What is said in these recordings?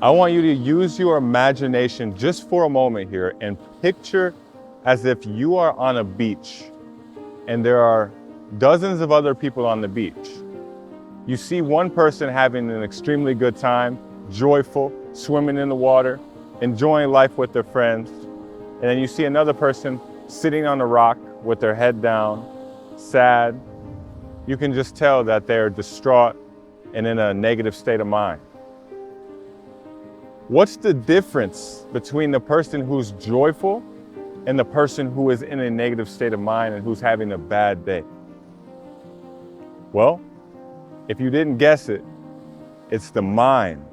I want you to use your imagination just for a moment here and picture as if you are on a beach and there are dozens of other people on the beach. You see one person having an extremely good time, joyful, swimming in the water, enjoying life with their friends. And then you see another person sitting on a rock with their head down, sad. You can just tell that they're distraught and in a negative state of mind. What's the difference between the person who's joyful and the person who is in a negative state of mind and who's having a bad day? Well, if you didn't guess it, it's the mind.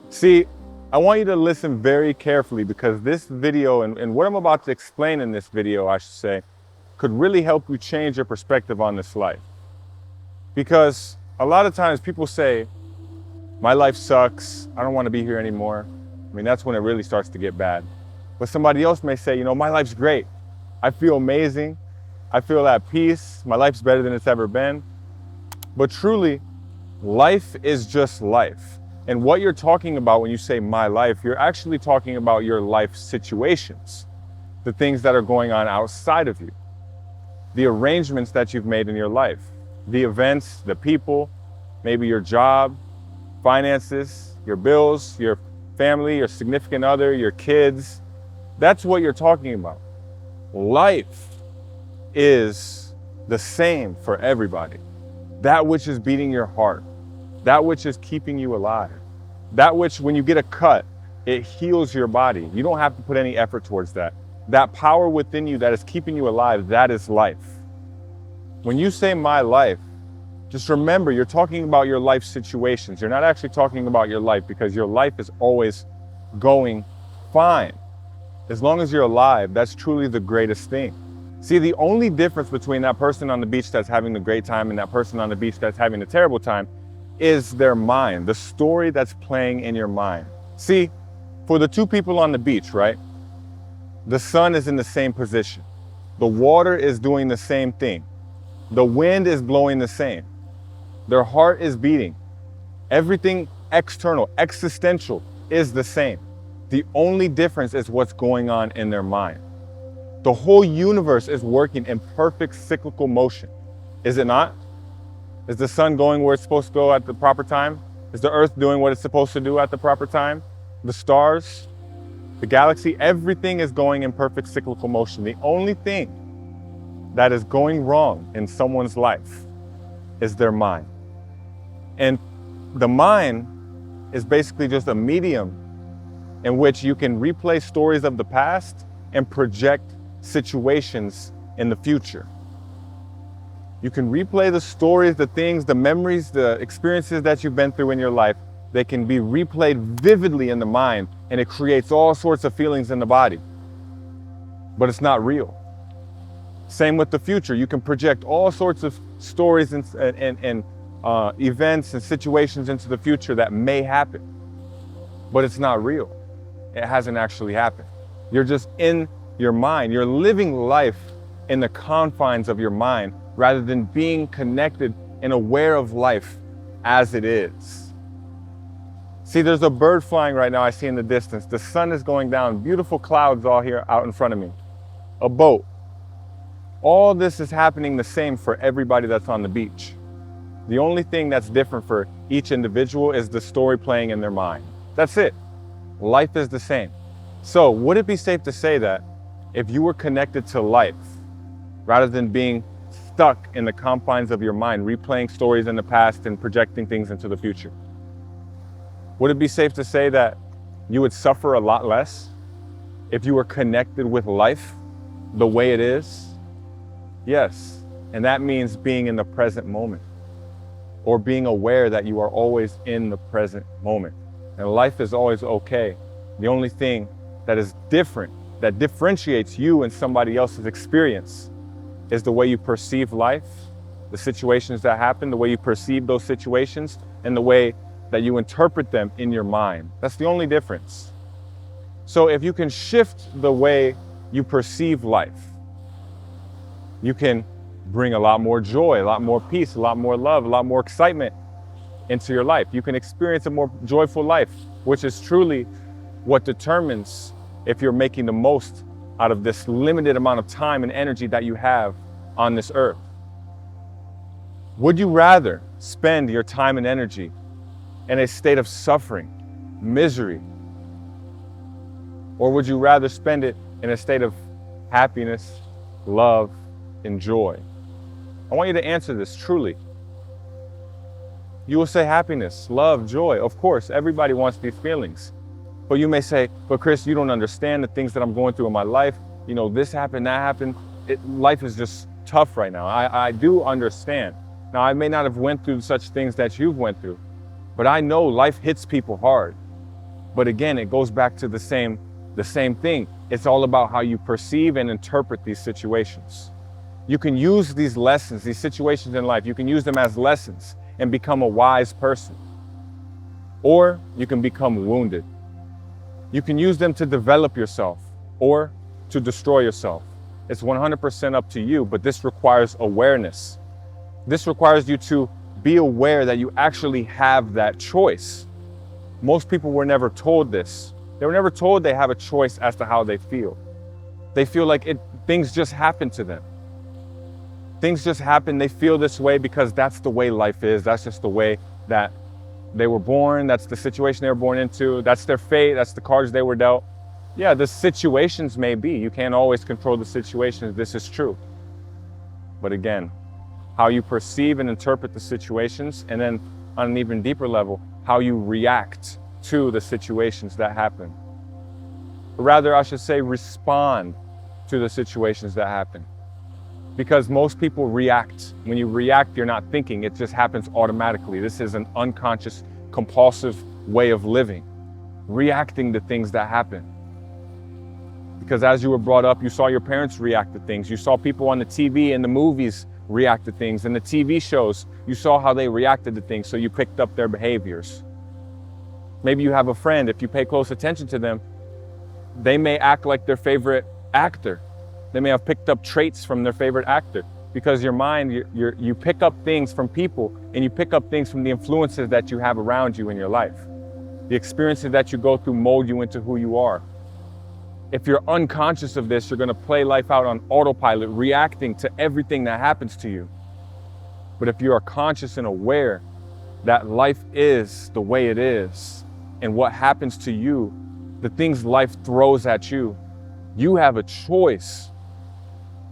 See, I want you to listen very carefully because this video and what I'm about to explain in this video, I should say, could really help you change your perspective on this life. Because a lot of times people say, my life sucks, I don't want to be here anymore. I mean, that's when it really starts to get bad. But somebody else may say, my life's great. I feel amazing. I feel at peace. My life's better than it's ever been. But truly, life is just life. And what you're talking about when you say my life, you're actually talking about your life situations, the things that are going on outside of you, the arrangements that you've made in your life, the events, the people, maybe your job, finances, your bills, your family, your significant other, your kids. That's what you're talking about. Life is the same for everybody. That which is beating your heart, that which is keeping you alive, that which when you get a cut, it heals your body. You don't have to put any effort towards that. That power within you that is keeping you alive, that is life. When you say my life, just remember, you're talking about your life situations. You're not actually talking about your life because your life is always going fine. As long as you're alive, that's truly the greatest thing. See, the only difference between that person on the beach that's having a great time and that person on the beach that's having a terrible time is their mind, the story that's playing in your mind. See, for the two people on the beach, right? The sun is in the same position. The water is doing the same thing. The wind is blowing the same. Their heart is beating. Everything external, existential is the same. The only difference is what's going on in their mind. The whole universe is working in perfect cyclical motion. Is it not? Is the sun going where it's supposed to go at the proper time? Is the earth doing what it's supposed to do at the proper time? The stars, the galaxy, everything is going in perfect cyclical motion. The only thing that is going wrong in someone's life is their mind. And the mind is basically just a medium in which you can replay stories of the past and project situations in the future. You can replay the stories, the things, the memories, the experiences that you've been through in your life. They can be replayed vividly in the mind, and it creates all sorts of feelings in the body. But it's not real. Same with the future. You can project all sorts of stories and events and situations into the future that may happen, but it's not real. It hasn't actually happened. You're just in your mind. You're living life in the confines of your mind rather than being connected and aware of life as it is. See, there's a bird flying right now I see in the distance. The sun is going down, beautiful clouds all here out in front of me. A boat. All this is happening the same for everybody that's on the beach. The only thing that's different for each individual is the story playing in their mind. That's it. Life is the same. So would it be safe to say that if you were connected to life, rather than being stuck in the confines of your mind, replaying stories in the past and projecting things into the future, would it be safe to say that you would suffer a lot less if you were connected with life the way it is? Yes. And that means being in the present moment, or being aware that you are always in the present moment. And life is always okay. The only thing that is different, that differentiates you and somebody else's experience, is the way you perceive life, the situations that happen, the way you perceive those situations, and the way that you interpret them in your mind. That's the only difference. So if you can shift the way you perceive life, you can bring a lot more joy, a lot more peace, a lot more love, a lot more excitement into your life. You can experience a more joyful life which is truly what determines if you're making the most out of this limited amount of time and energy that you have on this earth. Would you rather spend your time and energy in a state of suffering, misery, or would you rather spend it in a state of happiness, love, and joy? I want you to answer this truly. You will say happiness, love, joy. Of course, everybody wants these feelings. But you may say, but Chris, you don't understand the things that I'm going through in my life. You know, this happened, that happened. Life is just tough right now. I do understand. Now, I may not have went through such things that you've went through, but I know life hits people hard. But again, it goes back to the same thing. It's all about how you perceive and interpret these situations. You can use these lessons, these situations in life, you can use them as lessons and become a wise person. Or you can become wounded. You can use them to develop yourself or to destroy yourself. It's 100% up to you, but this requires awareness. This requires you to be aware that you actually have that choice. Most people were never told this. They were never told they have a choice as to how they feel. They feel like things just happen to them. Things just happen, they feel this way because that's the way life is. That's just the way that they were born. That's the situation they were born into. That's their fate. That's the cards they were dealt. Yeah, the situations may be. You can't always control the situations. This is true. But again, how you perceive and interpret the situations, and then on an even deeper level, how you react to the situations that happen. Or rather, I should say, respond to the situations that happen. Because most people react. When you react, you're not thinking. It just happens automatically. This is an unconscious, compulsive way of living, reacting to things that happen. Because as you were brought up, you saw your parents react to things. You saw people on the TV and the movies react to things. And the TV shows, you saw how they reacted to things, so you picked up their behaviors. Maybe you have a friend, if you pay close attention to them, they may act like their favorite actor. They may have picked up traits from their favorite actor, because your mind, you pick up things from people, and you pick up things from the influences that you have around you in your life. The experiences that you go through mold you into who you are. If you're unconscious of this, you're going to play life out on autopilot, reacting to everything that happens to you. But if you are conscious and aware that life is the way it is, and what happens to you, the things life throws at you, you have a choice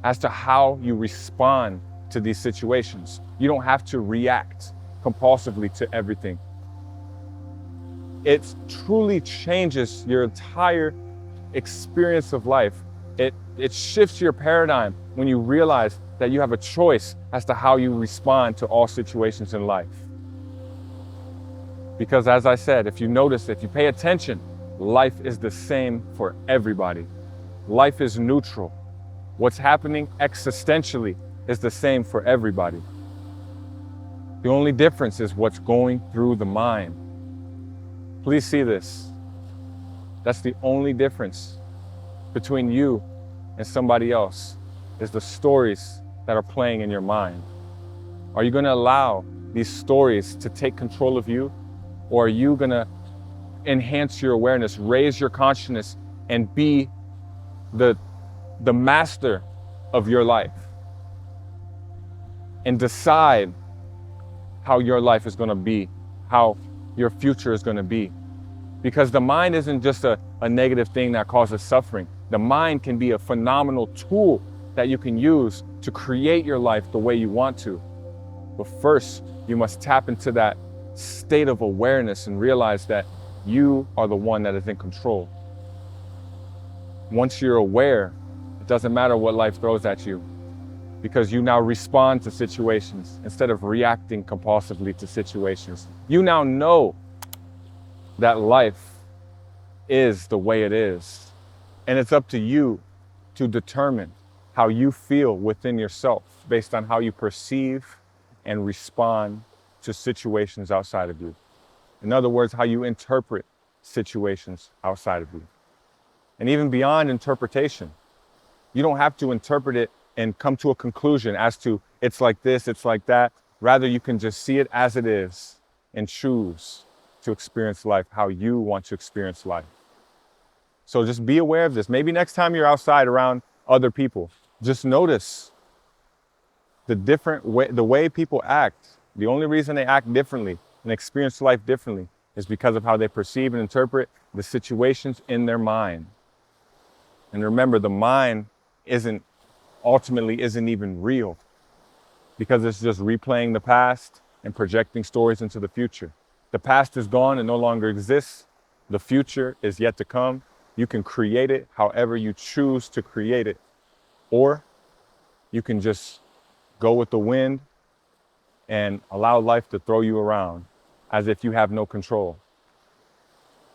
as to how you respond to these situations. You don't have to react compulsively to everything. It truly changes your entire experience of life. It shifts your paradigm when you realize that you have a choice as to how you respond to all situations in life. Because as I said, if you notice, if you pay attention, life is the same for everybody. Life is neutral. What's happening existentially is the same for everybody. The only difference is what's going through the mind. Please see this. That's the only difference between you and somebody else, is the stories that are playing in your mind. Are you going to allow these stories to take control of you, or are you going to enhance your awareness, raise your consciousness, and be the master of your life, and decide how your life is going to be, how your future is going to be? Because the mind isn't just a negative thing that causes suffering. The mind can be a phenomenal tool that you can use to create your life the way you want to. But first, you must tap into that state of awareness and realize that you are the one that is in control. Once you're aware, it doesn't matter what life throws at you, because you now respond to situations instead of reacting compulsively to situations. You now know that life is the way it is, and it's up to you to determine how you feel within yourself based on how you perceive and respond to situations outside of you. In other words, how you interpret situations outside of you. And even beyond interpretation, you don't have to interpret it and come to a conclusion as to it's like this, it's like that. Rather, you can just see it as it is and choose to experience life how you want to experience life. So just be aware of this. Maybe next time you're outside around other people, just notice the way people act. The only reason they act differently and experience life differently is because of how they perceive and interpret the situations in their mind. And remember, the mind ultimately isn't even real, because it's just replaying the past and projecting stories into the future. The past is gone and no longer exists. The future is yet to come. You can create it however you choose to create it, or you can just go with the wind and allow life to throw you around as if you have no control.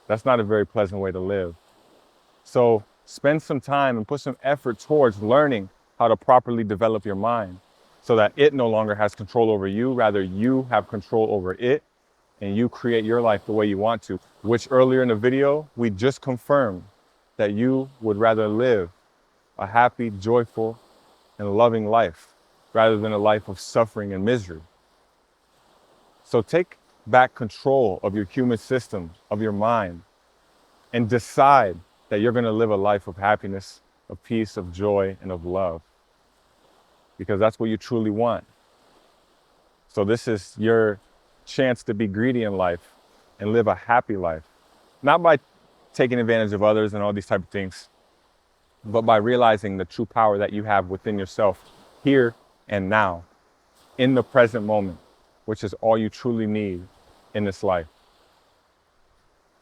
That's not a very pleasant way to live. So spend some time and put some effort towards learning how to properly develop your mind so that it no longer has control over you. Rather, you have control over it and you create your life the way you want to, which earlier in the video, we just confirmed that you would rather live a happy, joyful, and loving life rather than a life of suffering and misery. So take back control of your human system, of your mind, and decide that you're going to live a life of happiness, of peace, of joy, and of love, because that's what you truly want. So this is your chance to be greedy in life and live a happy life, not by taking advantage of others and all these type of things, but by realizing the true power that you have within yourself here and now, in the present moment, which is all you truly need in this life.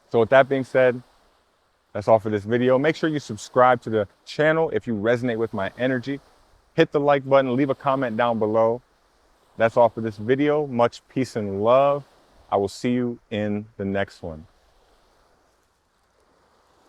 So with that being said, that's all for this video. Make sure you subscribe to the channel if you resonate with my energy. Hit the like button, leave a comment down below. That's all for this video. Much peace and love. I will see you in the next one.